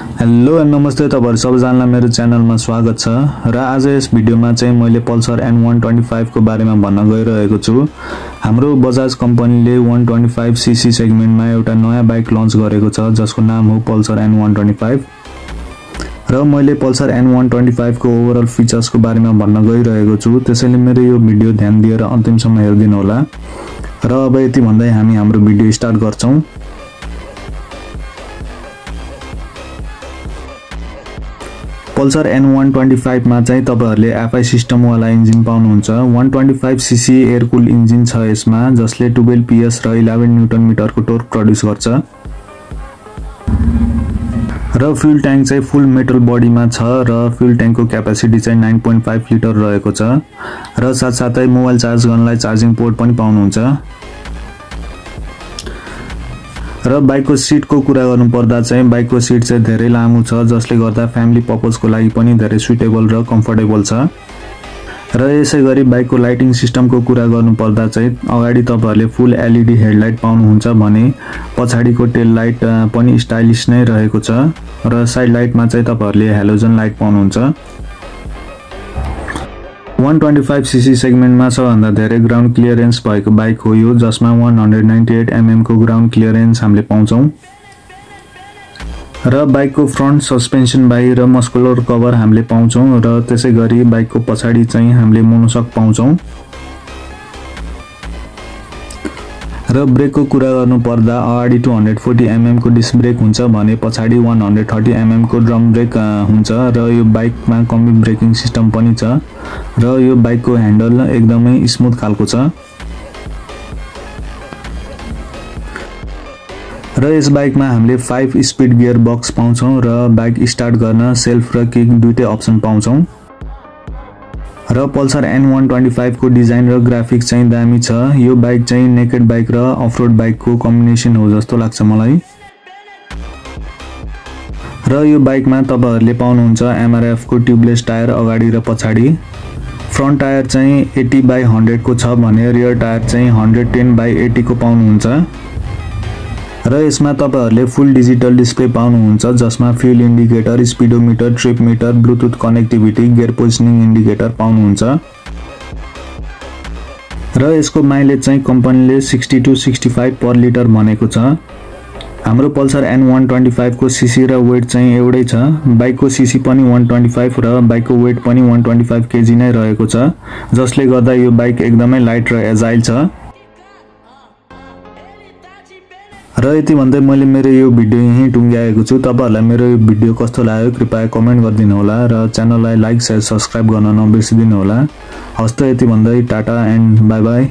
Hello नमस्ते तपाईहरु सबैजनालाई मेरो च्यानलमा स्वागत छ र आज यस भिडियोमा चाहिँ मैले पल्सर N125 को बारेमा भन्न गइरहेको छु। हाम्रो बजाज कम्पनीले 125 सीसी सेगमेन्टमा एउटा नयाँ बाइक लन्च गरेको छ जसको नाम हो पल्सर N125 र मैले पल्सर N125 को ओभरअल फिचर्स को बारेमा भन्न गइरहेको छु। त्यसैले मेरो यो भिडियो ध्यान दिएर अन्तिमसम्म हेर्दिनु होला र अब यति भन्दै हामी हाम्रो भिडियो स्टार्ट गर्छौं। पल्सर N125 मा चाहिँ तपाईहरुले FI सिस्टम वाला इन्जिन पाउनुहुन्छ। 125 सीसी एयर कूल इन्जिन छ यसमा जसले 12 PS र 11 न्यूटन मिटर को टोर्क प्रोड्युस गर्छ र फ्यूल ट्याङ्क चाहिँ फुल मेटल बडीमा छ र फ्यूल ट्याङ्कको क्यापेसिटी चाहिँ 9.5 लिटर रहेको छ र साथसाथै मोबाइल चार्ज गर्नलाई चार्जिङ पोर्ट पनि पाउनुहुन्छ। र बाइकको सिटको कुरा गर्नु पर्दा चाहिँ बाइकको सिट चाहिँ धेरै लामो छ जसले गर्दा फ्यामिली पर्पजको लागि पनि धेरै सुटेबल र कम्फर्टेबल छ। र यसैगरी बाइकको लाइटिङ सिस्टमको कुरा गर्नु पर्दा चाहिँ अगाडि तपाईहरुले फुल LED हेडलाइट पाउनुहुन्छ भने पछाडीको टेल लाइट पनि स्टाइलिश नै रहेको छ र साइड लाइटमा चाहिँ तपाईहरुले हेलोजन लाइट पाउनुहुन्छ। 125 सीसी सेगमेन्टमा सबभन्दा धेरै ग्राउन्ड क्लियरेन्स भएको बाइक हो यो जसमा 198 mm को ग्राउन्ड क्लियरेन्स हामीले पाउँछौं र बाइकको फ्रन्ट सस्पेन्सन बाहिर मस्कुलर कभर हामीले पाउँछौं र त्यसैगरी बाइकको पछाडी चाहिँ हामीले मोनोसक पाउँछौं। र ब्रेकको कुरा गर्नु पर्दा अगाडि 240 mm को डिस्क ब्रेक हुन्छ भने पछाडी 130 mm को ड्रम ब्रेक हुन्छ र यो बाइकमा कम्बी ब्रेकिङ सिस्टम पनि छ र यो बाइकको ह्यान्डल एकदमै स्मुथ खालको छ र यस बाइकमा हामीले 5 स्पिड गियर बक्स पाउँछौं र बाइक स्टार्ट गर्न सेल्फ र किक दुईटै अप्सन पाउँछौं। र पल्सर N125 को डिजाइन र ग्राफिक्स चाहिँ दामी छ। यो बाइक चाहिँ नेकेड बाइक र अफरोड बाइक को कम्बिनेसन हो जस्तो लाग्छ मलाई। र यो बाइकमा तपाईहरुले पाउनुहुन्छ MRF को ट्युबलेस टायर अगाडि र पछाडी। फ्रन्ट टायर चाहिँ 80/100 को छ भने रियर टायर चाहिँ 110/80 को पाउनुहुन्छ र यसमा तपाईहरुले फुल डिजिटल डिस्प्ले पाउनुहुन्छ जसमा fuel indicator, speedometer, trip meter, Bluetooth connectivity, gear positioning indicator पाउनुहुन्छ र यसको माइलेज चाहिँ कम्पनीले 60 to 65 पर लिटर भनेको छ। हाम्रो पल्सर N125 को सीसी र वेट चाहिँ एउटै छ। बाइकको सीसी पनि 125 र बाइकको वेट पनि 125 केजी नै रहेको छ जसले गर्दा यो बाइक एकदमै लाइट र एजाइल छ। र यति भन्दै मैले मेरो यो भिडियो यही टुङ्ग्याएको छु। तपाईहरुलाई मेरो यो भिडियो कस्तो लाग्यो कृपया कमेन्ट गरिदिनु होला र च्यानललाई लाइक शेयर सब्स्क्राइब गर्न नबिर्सिदिनु होला। हस्त यति भन्दै टाटा एन्ड बाइ बाइ।